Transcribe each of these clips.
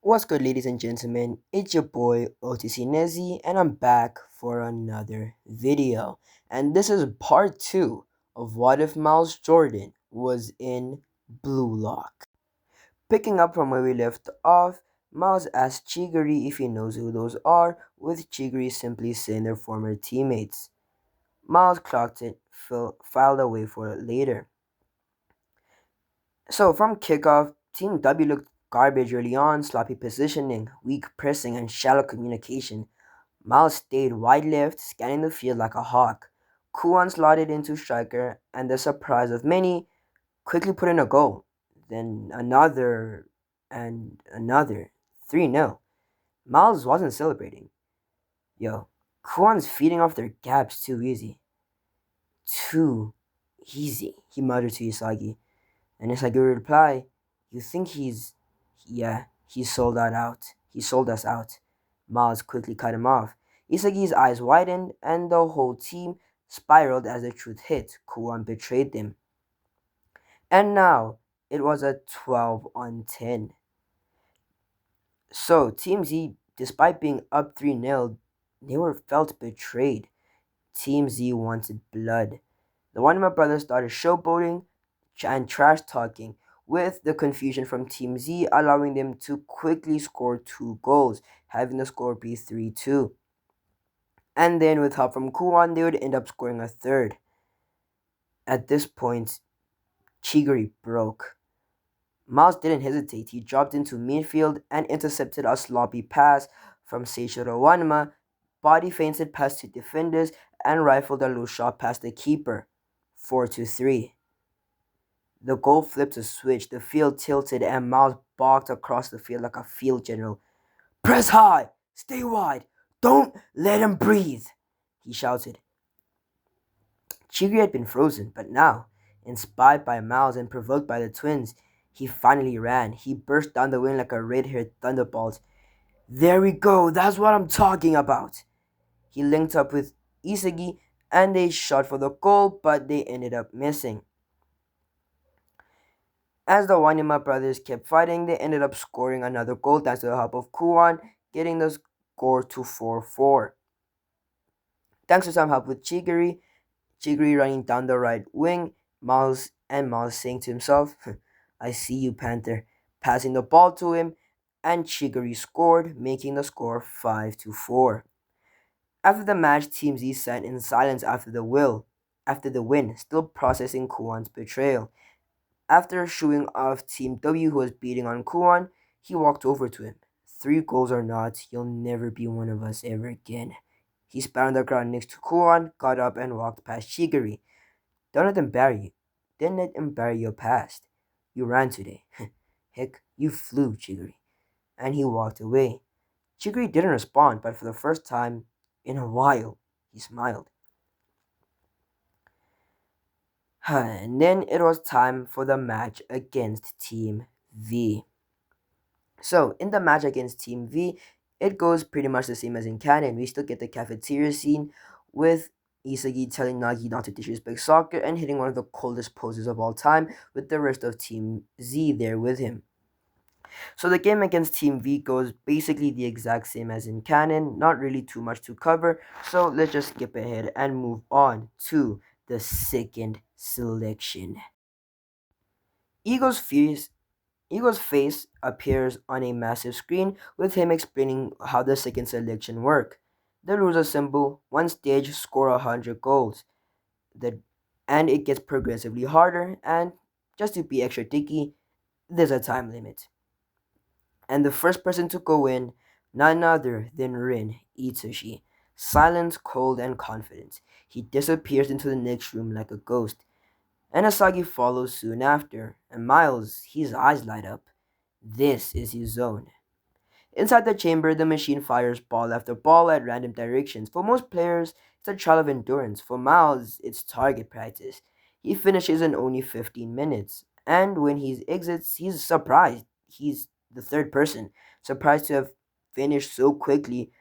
What's good, ladies and gentlemen? It's your boy OTC Nezi, and I'm back for another video. And this is part 2 of What If Miles Jordan Was in Blue Lock. Picking up from where we left off, Miles asks Chiguri if he knows who those are, with Chiguri simply saying they're former teammates. Miles clocked it, filed away for it later. So from kickoff, Team W looked garbage early on, sloppy positioning, weak pressing, and shallow communication. Miles stayed wide left, scanning the field like a hawk. Kuan slotted into striker, and the surprise of many, quickly put in a goal. Then another, and another. 3-0. Miles wasn't celebrating. Yo, Kuan's feeding off their gaps too easy. Too easy, he muttered to Isagi. And Isagi would reply, "You think yeah, he sold that out. He sold us out." Miles quickly cut him off. Isagi's eyes widened, and the whole team spiraled as the truth hit. Kuan betrayed them. And now, it was a 12 on 10. So, Team Z, despite being up 3-0, they were felt betrayed. Team Z wanted blood. The Wanima brothers started showboating and trash talking, with the confusion from Team Z allowing them to quickly score 2 goals, having the score be 3-2. And then, with help from Kuan, they would end up scoring a third. At this point, Chiguri broke. Miles didn't hesitate. He dropped into midfield and intercepted a sloppy pass from Seishiro Wanima, body feinted past 2 defenders, and rifled a loose shot past the keeper. 4-3. The goal flipped a switch, the field tilted, and Miles barked across the field like a field general. "Press high! Stay wide! Don't let him breathe!" he shouted. Chigri had been frozen, but now, inspired by Miles and provoked by the twins, he finally ran. He burst down the wing like a red-haired thunderbolt. "There we go! That's what I'm talking about!" He linked up with Isagi, and they shot for the goal, but they ended up missing. As the Wanima brothers kept fighting, they ended up scoring another goal thanks to the help of Kuan, getting the score to 4-4. Thanks to some help with Chigiri running down the right wing, Miles saying to himself, "I see you, Panther," passing the ball to him, and Chigiri scored, making the score 5-4. After the match, Team Z sat in silence after the win, still processing Kuan's betrayal. After shooing off Team W, who was beating on Kuan, he walked over to him. "3 goals or not, you'll never be one of us ever again." He spat on the ground next to Kuan, got up, and walked past Chigiri. Don't let them bury you. Don't let them bury your past. You ran today. Heck, you flew, Chigiri. And he walked away. Chigiri didn't respond, but for the first time in a while, he smiled. And then it was time for the match against Team V. So, in the match against Team V, it goes pretty much the same as in canon. We still get the cafeteria scene with Isagi telling Nagi not to disrespect soccer and hitting one of the coldest poses of all time with the rest of Team Z there with him. So the game against Team V goes basically the exact same as in canon, not really too much to cover, so let's just skip ahead and move on to the second selection. Ego's face appears on a massive screen with him explaining how the second selection work. The rules are simple: one stage, score 100 goals. And it gets progressively harder, and just to be extra tricky, there's a time limit. And the first person to go in, none other than Rin Itsushi. Silent, cold, and confident. He disappears into the next room like a ghost. And Asagi follows soon after, and Miles, his eyes light up. This is his zone. Inside the chamber, the machine fires ball after ball at random directions. For most players, it's a trial of endurance. For Miles, it's target practice. He finishes in only 15 minutes. And when he exits, he's surprised. He's the third person. Surprised to have finished so quickly,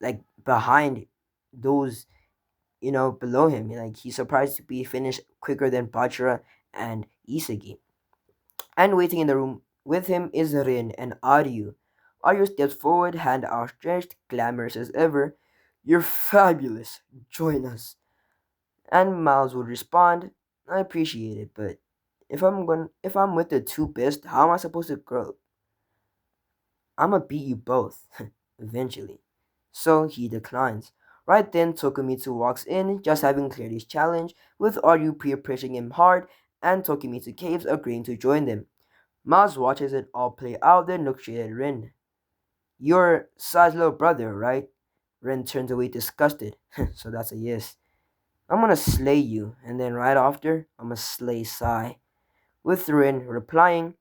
like behind those, below him. Like, he's surprised to be finished quicker than Bachira and Isagi. And waiting in the room with him is Rin and Aryu. Aryu steps forward, hand outstretched, glamorous as ever. You're fabulous. Join us. And Miles would respond, I appreciate it, but if I'm with the two best, how am I supposed to grow? I'ma beat you both, eventually. So he declines. Right then, Tokumitsu walks in, just having cleared his challenge, with Aryu peer pressuring him hard, and Tokumitsu Caves agreeing to join them. Miles watches it all play out, then looks straight at Rin. You're Sai's little brother, right? Rin turns away disgusted, so that's a yes. I'm gonna slay you, and then right after, I'm gonna slay Sai. With Rin replying,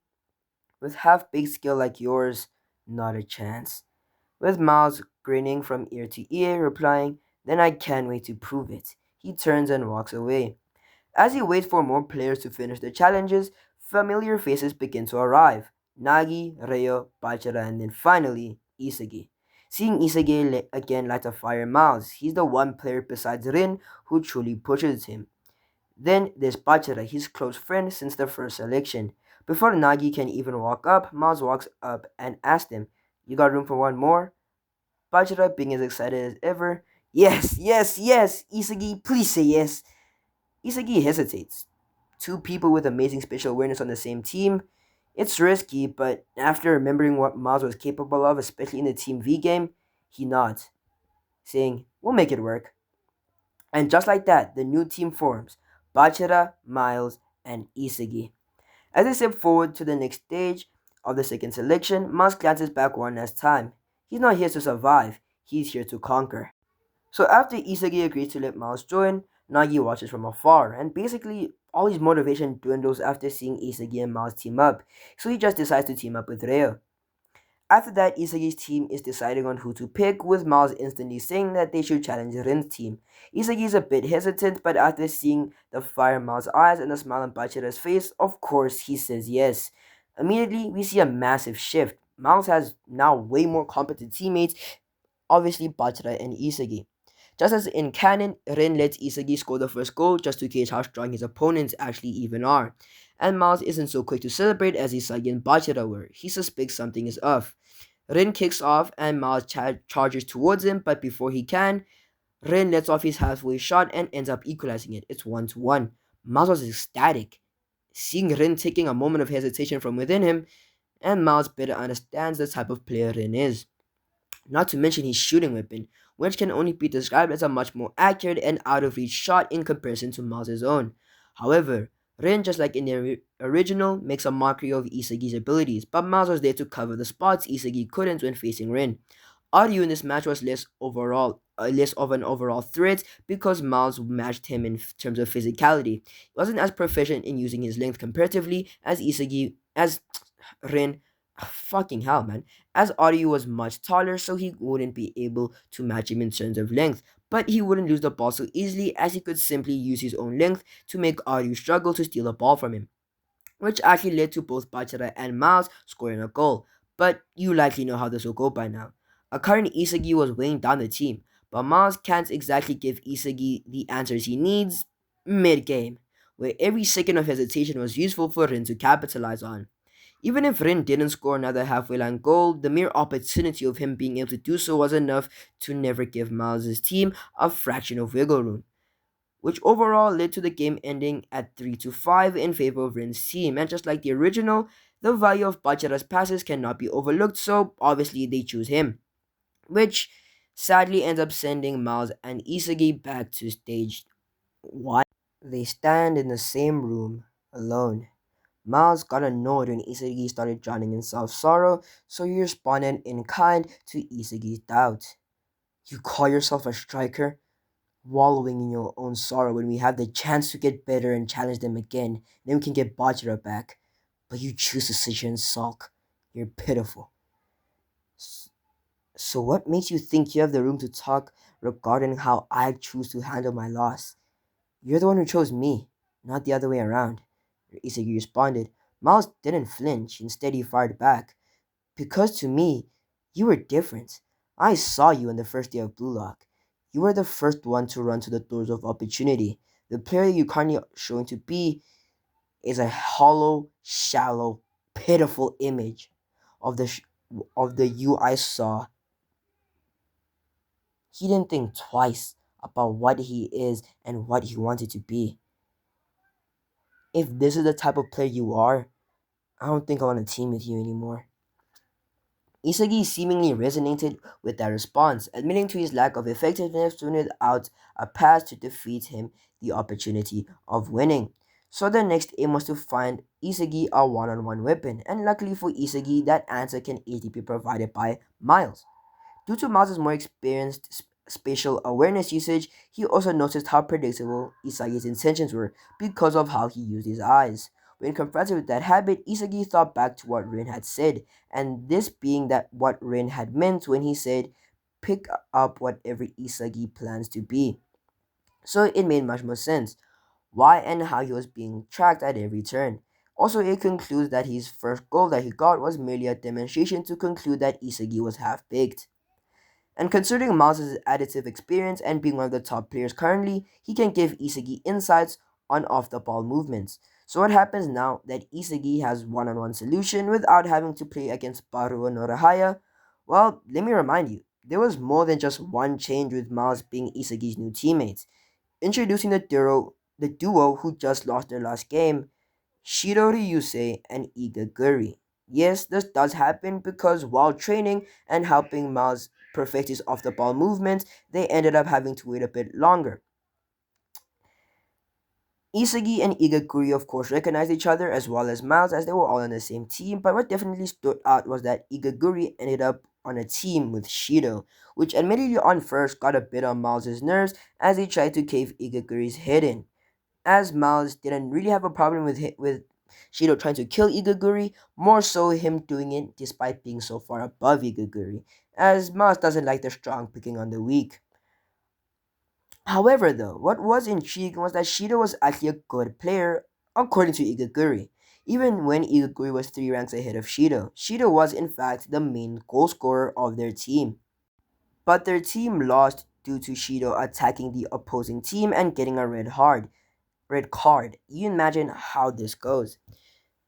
with half-baked skill like yours, not a chance. With Miles grinning from ear to ear, replying, then I can't wait to prove it. He turns and walks away. As he waits for more players to finish the challenges, familiar faces begin to arrive. Nagi, Reo, Bachara, and then finally, Isagi. Seeing Isagi again lights a fire in Miles, he's the one player besides Rin who truly pushes him. Then there's Bachara, his close friend since the first selection. Before Nagi can even walk up, Miles walks up and asks him, You got room for one more? Bachara, being as excited as ever, Yes, yes, yes! Isagi, please say yes! Isagi hesitates. Two people with amazing spatial awareness on the same team. It's risky, but after remembering what Miles was capable of, especially in the Team V game, he nods, saying, We'll make it work. And just like that, the new team forms Bachara, Miles, and Isagi. As they step forward to the next stage of the second selection, Miles glances back one last time. He's not here to survive, he's here to conquer. So after Isagi agrees to let Miles join, Nagi watches from afar, and basically all his motivation dwindles after seeing Isagi and Miles team up, so he just decides to team up with Reo. After that, Isagi's team is deciding on who to pick, with Miles instantly saying that they should challenge Rin's team. Isagi is a bit hesitant, but after seeing the fire in Miles' eyes and the smile on Bachira's face, of course he says yes. Immediately, we see a massive shift. Miles has now way more competent teammates, obviously Bachira and Isagi. Just as in canon, Rin lets Isagi score the first goal just to gauge how strong his opponents actually even are. And Miles isn't so quick to celebrate as Isagi and Bachira were. He suspects something is off. Rin kicks off and Miles charges towards him, but before he can, Rin lets off his halfway shot and ends up equalizing it. It's 1-1. Miles was ecstatic. Seeing Rin taking a moment of hesitation from within him, and Miles better understands the type of player Rin is. Not to mention his shooting weapon, which can only be described as a much more accurate and out of reach shot in comparison to Miles' own. However, Rin, just like in the original, makes a mockery of Isagi's abilities, but Miles was there to cover the spots Isagi couldn't when facing Rin. Aryu in this match was less of an overall threat because Miles matched him in terms of physicality. He wasn't as proficient in using his length comparatively as Rin. Fucking hell, man. As Aryu was much taller, so he wouldn't be able to match him in terms of length. But he wouldn't lose the ball so easily as he could simply use his own length to make Aryu struggle to steal the ball from him, which actually led to both Bachara and Miles scoring a goal. But you likely know how this will go by now. A current Isagi was weighing down the team, but Miles can't exactly give Isagi the answers he needs mid-game, where every second of hesitation was useful for Rin to capitalize on. Even if Rin didn't score another halfway line goal, the mere opportunity of him being able to do so was enough to never give Miles' team a fraction of wiggle room, which overall led to the game ending at 3-5 in favor of Rin's team. And just like the original, the value of Bachara's passes cannot be overlooked, so obviously they choose him, which sadly ends up sending Miles and Isagi back to stage 1. They stand in the same room, alone. Miles got annoyed when Isagi started drowning in self-sorrow, so he responded in kind to Isagi's doubt. You call yourself a striker? Wallowing in your own sorrow when we have the chance to get better and challenge them again. Then we can get Bajra back. But you choose to sit here and sulk. You're pitiful. So what makes you think you have the room to talk regarding how I choose to handle my loss? You're the one who chose me, not the other way around. Isagi responded. Miles didn't flinch. Instead, he fired back. Because to me, you were different. I saw you on the first day of Blue Lock. You were the first one to run to the doors of opportunity. The player you currently showing to be is a hollow, shallow, pitiful image of of the you I saw, he didn't think twice about what he is and what he wanted to be. If this is the type of player you are, I don't think I want to team with you anymore. Isagi seemingly resonated with that response, admitting to his lack of effectiveness without a path to defeat him the opportunity of winning. So the next aim was to find Isagi a one-on-one weapon, and luckily for Isagi, that answer can easily be provided by Miles. Due to Miles' more experienced spatial awareness usage, he also noticed how predictable Isagi's intentions were because of how he used his eyes. When confronted with that habit, Isagi thought back to what Rin had said, and this being that what Rin had meant when he said, pick up whatever Isagi plans to be. So it made much more sense why and how he was being tracked at every turn. Also, it concludes that his first goal that he got was merely a demonstration to conclude that Isagi was half-baked. And considering Miles' additive experience and being one of the top players currently, he can give Isagi insights on off-the-ball movements. So what happens now that Isagi has one-on-one solution without having to play against Baru and Norahaya? Well, let me remind you, there was more than just one change with Miles being Isagi's new teammates. Introducing the duo who just lost their last game, Shiro Ryusei and Igaguri. Yes, this does happen because while training and helping Miles perfect his off the ball movements, they ended up having to wait a bit longer. Isagi and Igaguri, of course, recognized each other as well as Miles as they were all on the same team, but what definitely stood out was that Igaguri ended up on a team with Shiro, which admittedly on first got a bit on Miles' nerves as he tried to cave Igaguri's head in. As Miles didn't really have a problem with Shiro trying to kill Igaguri, more so him doing it despite being so far above Igaguri, as Miles doesn't like the strong picking on the weak. However, though, what was intriguing was that Shiro was actually a good player, according to Igaguri. Even when Igaguri was 3 ranks ahead of Shiro, Shiro was in fact the main goal scorer of their team. But their team lost due to Shiro attacking the opposing team and getting a red card. You imagine how this goes.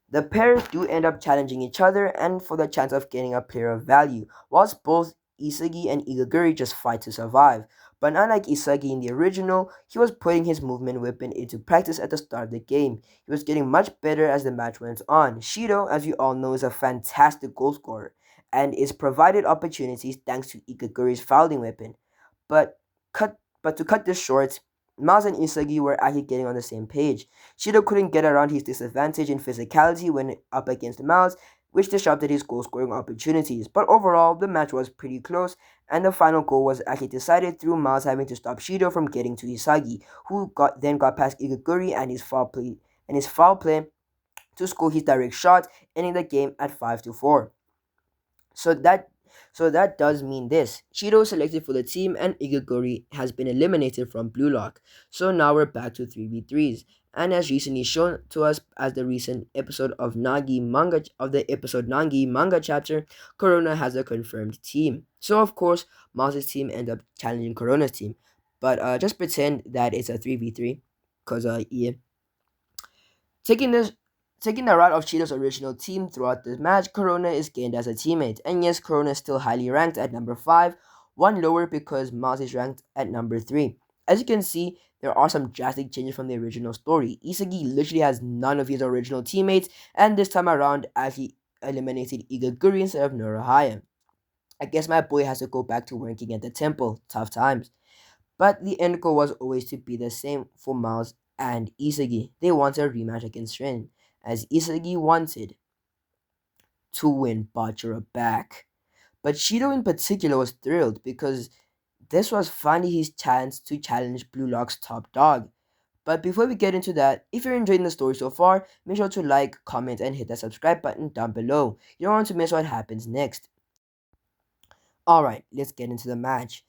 The pairs do end up challenging each other and for the chance of getting a player of value, whilst both Isagi and Igaguri just fight to survive. But unlike Isagi in the original, he was putting his movement weapon into practice at the start of the game. He was getting much better as the match went on. Shiro, as you all know, is a fantastic goal scorer and is provided opportunities thanks to Igaguri's fouling weapon. But to cut this short, Miles and Isagi were actually getting on the same page. Shiro couldn't get around his disadvantage in physicality when up against Miles, which disrupted his goal scoring opportunities. But overall, the match was pretty close, and the final goal was actually decided through Miles having to stop Shiro from getting to Isagi, who got past Igaguri and his foul play to score his direct shot, ending the game at 5-4. So that does mean this. Shiro selected for the team and Igaguri has been eliminated from Blue Lock. So now we're back to 3v3s. And as recently shown to us as the recent episode of the episode Nagi manga chapter, Corona has a confirmed team. So of course, Mars' team end up challenging Corona's team. But just pretend that it's a 3v3. Cause yeah. Taking this Taking the route of Cheeto's original team throughout this match, Corona is gained as a teammate. And yes, Corona is still highly ranked at number 5, one lower because Maz is ranked at number 3. As you can see, there are some drastic changes from the original story. Isagi literally has none of his original teammates, and this time around actually eliminated Igaguri instead of Norahaya. I guess my boy has to go back to working at the temple. Tough times. But the end goal was always to be the same for Miles and Isagi. They wanted a rematch against Rin, as Isagi wanted to win Bachira back. But Shiro in particular was thrilled because this was finally his chance to challenge Blue Lock's top dog. But before we get into that, if you're enjoying the story so far, make sure to like, comment, and hit that subscribe button down below. You don't want to miss what happens next. Alright, let's get into the match.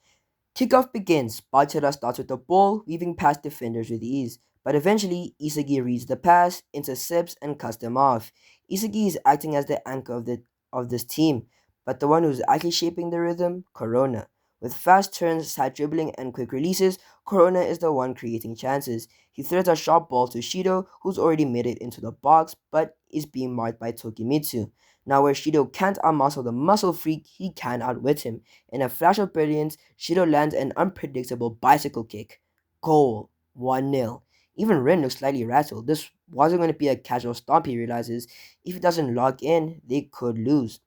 Kickoff begins. Bachira starts with the ball, weaving past defenders with ease. But eventually, Isagi reads the pass, intercepts, and cuts them off. Isagi is acting as the anchor of this team, but the one who's actually shaping the rhythm, Corona. With fast turns, side dribbling, and quick releases, Corona is the one creating chances. He throws a sharp ball to Shiro, who's already made it into the box, but is being marked by Tokimitsu. Now, where Shido can't outmuscle the muscle freak, he can outwit him. In a flash of brilliance, Shido lands an unpredictable bicycle kick. Goal. 1-0. Even Rin looks slightly rattled. This wasn't going to be a casual stomp, he realizes. If he doesn't log in, they could lose.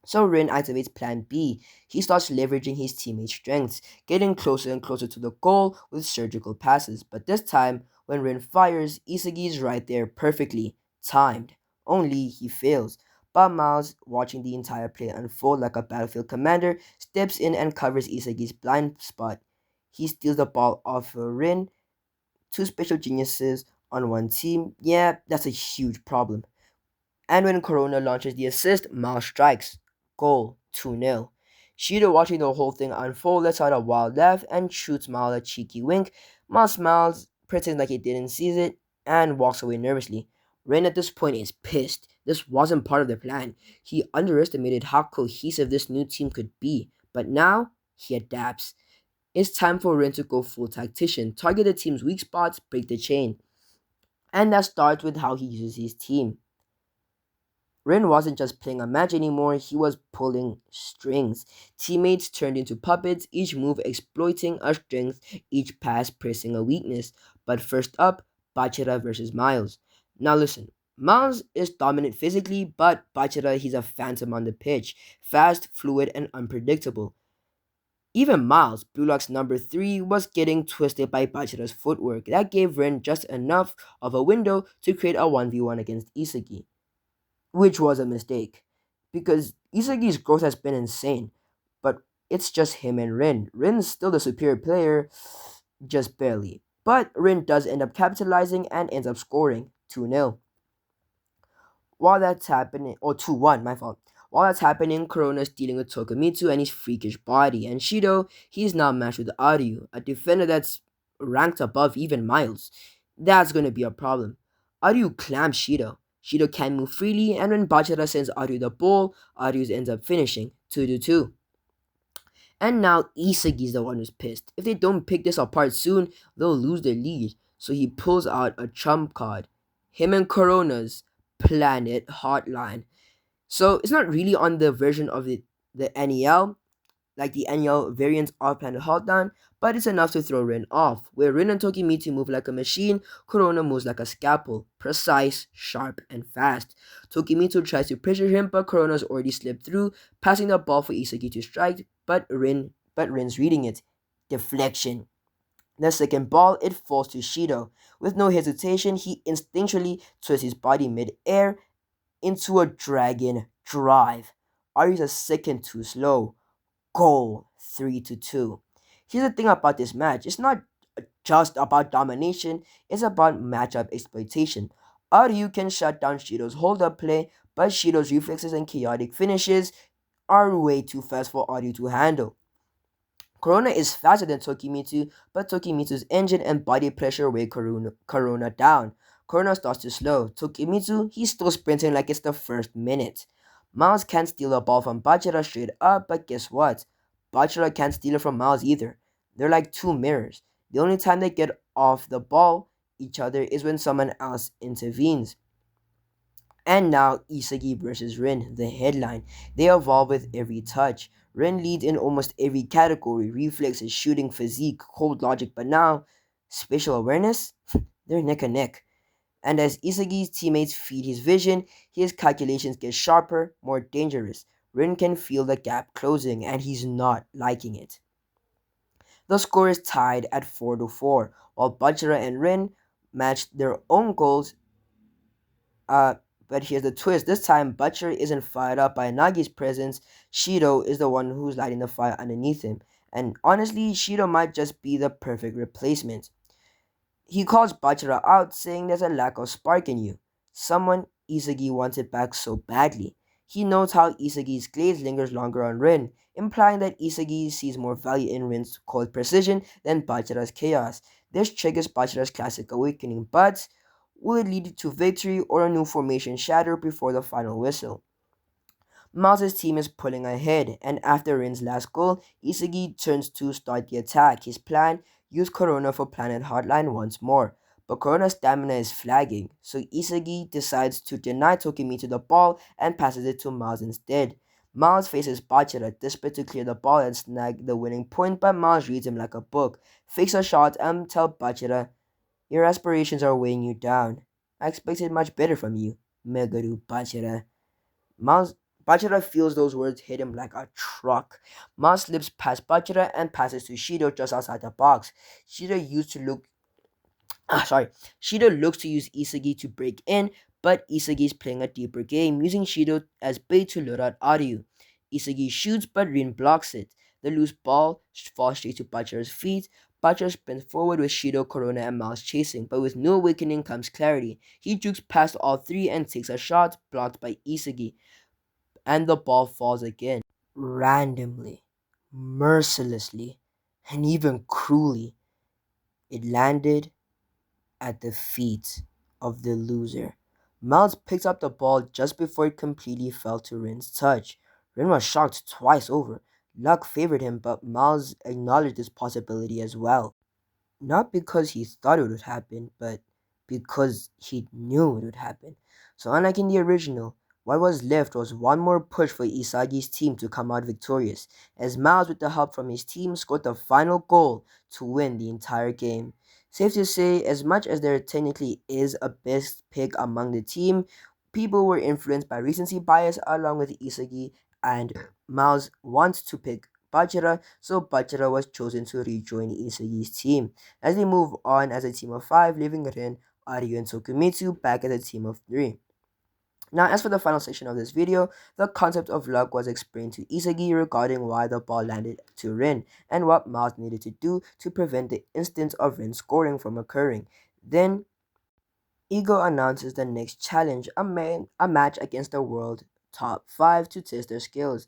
So Rin activates Plan B. He starts leveraging his teammates' strengths, getting closer and closer to the goal with surgical passes. But this time, when Rin fires, Isagi is right there perfectly timed. Only he fails. But Miles, watching the entire play unfold like a battlefield commander, steps in and covers Isagi's blind spot. He steals the ball off Rin. Two special geniuses on one team. Yeah, that's a huge problem. And when Corona launches the assist, Miles strikes. Goal 2-0. Shido, watching the whole thing unfold, lets out a wild laugh and shoots Miles a cheeky wink. Miles smiles, pretends like he didn't see it, and walks away nervously. Ren at this point is pissed. This wasn't part of the plan. He underestimated how cohesive this new team could be, but now he adapts. It's time for Ren to go full tactician, target the team's weak spots, break the chain. And that starts with how he uses his team. Rin wasn't just playing a match anymore, he was pulling strings. Teammates turned into puppets, each move exploiting a strength, each pass pressing a weakness. But first up, Bachira versus Miles. Now listen, Miles is dominant physically, but Bachira, he's a phantom on the pitch. Fast, fluid, and unpredictable. Even Miles, Blue Lock's number 3, was getting twisted by Bachira's footwork. That gave Rin just enough of a window to create a 1v1 against Isagi, which was a mistake because Isagi's growth has been insane, but it's just him and Rin. Rin's still the superior player, just barely. But Rin does end up capitalizing and ends up scoring 2-0. While that's happening, or 2-1, my fault. While that's happening, Corona's dealing with Tokumitsu and his freakish body, and Shido, he's now matched with Aryu, a defender that's ranked above even Miles. That's gonna be a problem. Aryu clamps Shido. Shido can move freely, and when Bachara sends Aryu the ball, Aryu ends up finishing 2-2. And now Isagi's the one who's pissed. If they don't pick this apart soon, they'll lose their lead. So he pulls out a trump card. Him and Corona's Planet Hotline. So it's not really on the version of the NEL, like the NEL variant of Planet Hotline, but it's enough to throw Rin off. Where Rin and Tokimitsu move like a machine, Corona moves like a scalpel, precise, sharp, and fast. Tokimitsu tries to pressure him, but Corona's already slipped through, passing the ball for Isagi to strike, but Rin's reading it. Deflection. The second ball, it falls to Shido. With no hesitation, he instinctually twists his body mid-air into a dragon drive. Aryu's a second too slow. Goal 3-2. Here's the thing about this match. It's not just about domination, it's about matchup exploitation. Aryu can shut down Shido's hold-up play, but Shido's reflexes and chaotic finishes are way too fast for Aryu to handle. Corona is faster than Tokimitsu, but Tokimitsu's engine and body pressure weigh Corona down. Corona starts to slow. Tokimitsu, he's still sprinting like it's the first minute. Miles can't steal a ball from Bachira straight up, but guess what? Bachira can't steal it from Miles either. They're like two mirrors. The only time they get off the ball each other is when someone else intervenes. And now Isagi versus Rin, the headline. They evolve with every touch. Rin leads in almost every category: reflexes, shooting, physique, cold logic, but now spatial awareness? They're neck and neck. And as Isagi's teammates feed his vision, his calculations get sharper, more dangerous. Rin can feel the gap closing, and he's not liking it. The score is tied at 4-4, while Bachira and Rin matched their own goals. But here's the twist. This time, Butcher isn't fired up by Nagi's presence. Shido is the one who's lighting the fire underneath him. And honestly, Shido might just be the perfect replacement. He calls Bachira out, saying there's a lack of spark in you. Someone Isagi wants it back so badly. He notes how Isagi's glaze lingers longer on Rin, implying that Isagi sees more value in Rin's cold precision than Bachira's chaos. This triggers Bachira's classic awakening, but will it lead to victory or a new formation shatter before the final whistle? Miles' team is pulling ahead, and after Rin's last goal, Isagi turns to start the attack. His plan: use Corona for Planet Hotline once more. but Corona's stamina is flagging, so Isagi decides to deny Tokimitsu the ball and passes it to Miles instead. Miles faces Bachira, desperate to clear the ball and snag the winning point, but Miles reads him like a book, fakes a shot, and tells Bachira, "Your aspirations are weighing you down. I expected much better from you, Meguru Bachira." Miles Bachira feels those words hit him like a truck. Miles slips past Bachira and passes to Shido just outside the box. Shido used to look Shido looks to use Isagi to break in, but Isagi is playing a deeper game, using Shido as bait to lure out Aryu. Isagi shoots, but Rin blocks it. The loose ball falls straight to Bachira's feet. Bachira spins forward with Shido, Corona, and Miles chasing, but with no awakening comes clarity. He jukes past all three and takes a shot, blocked by Isagi, and the ball falls again. Randomly, mercilessly, and even cruelly, it landed at the feet of the loser. Miles picked up the ball just before it completely fell to Rin's touch. Rin was shocked twice over. Luck favored him, but Miles acknowledged this possibility as well. Not because he thought it would happen, but because he knew it would happen. So unlike in the original, what was left was one more push for Isagi's team to come out victorious, as Miles, with the help from his team, scored the final goal to win the entire game. Safe to say, as much as there technically is a best pick among the team, people were influenced by recency bias along with Isagi, and Miles wants to pick Bachira, so Bachira was chosen to rejoin Isagi's team as they move on as a team of 5, leaving Rin, Aryu, and Tokumitsu back as a team of 3. Now, as for the final section of this video, the concept of luck was explained to Isagi regarding why the ball landed to Rin and what Miles needed to do to prevent the instance of Rin scoring from occurring. Then, Ego announces the next challenge, a match against the world top 5 to test their skills.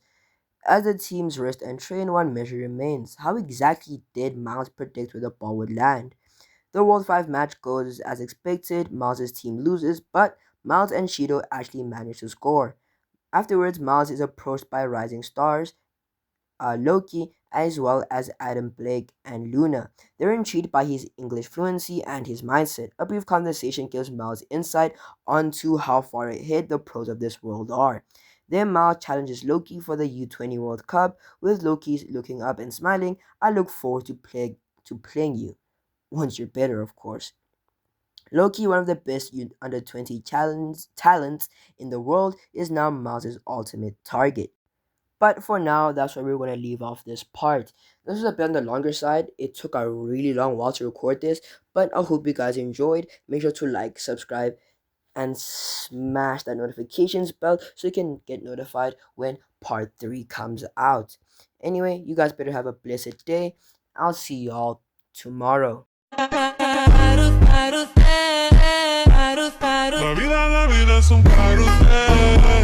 As the teams rest and train, one measure remains. How exactly did Miles predict where the ball would land? The World 5 match goes as expected. Miles' team loses, but Miles and Shido actually manage to score. Afterwards, Miles is approached by rising stars, Loki, as well as Adam Blake and Luna. They're intrigued by his English fluency and his mindset. A brief conversation gives Miles insight onto how far ahead the pros of this world are. Then Miles challenges Loki for the U20 World Cup, with Loki looking up and smiling. "I look forward to playing you. Once you're better, of course." Loki, one of the best under 20 talents in the world, is now Miles' ultimate target. But for now, that's where we're going to leave off this part. This is a bit on the longer side. It took a really long while to record this, but I hope you guys enjoyed. Make sure to like, subscribe, and smash that notifications bell so you can get notified when part 3 comes out. Anyway, you guys better have a blessed day. I'll see y'all tomorrow. La vida es un carrusel.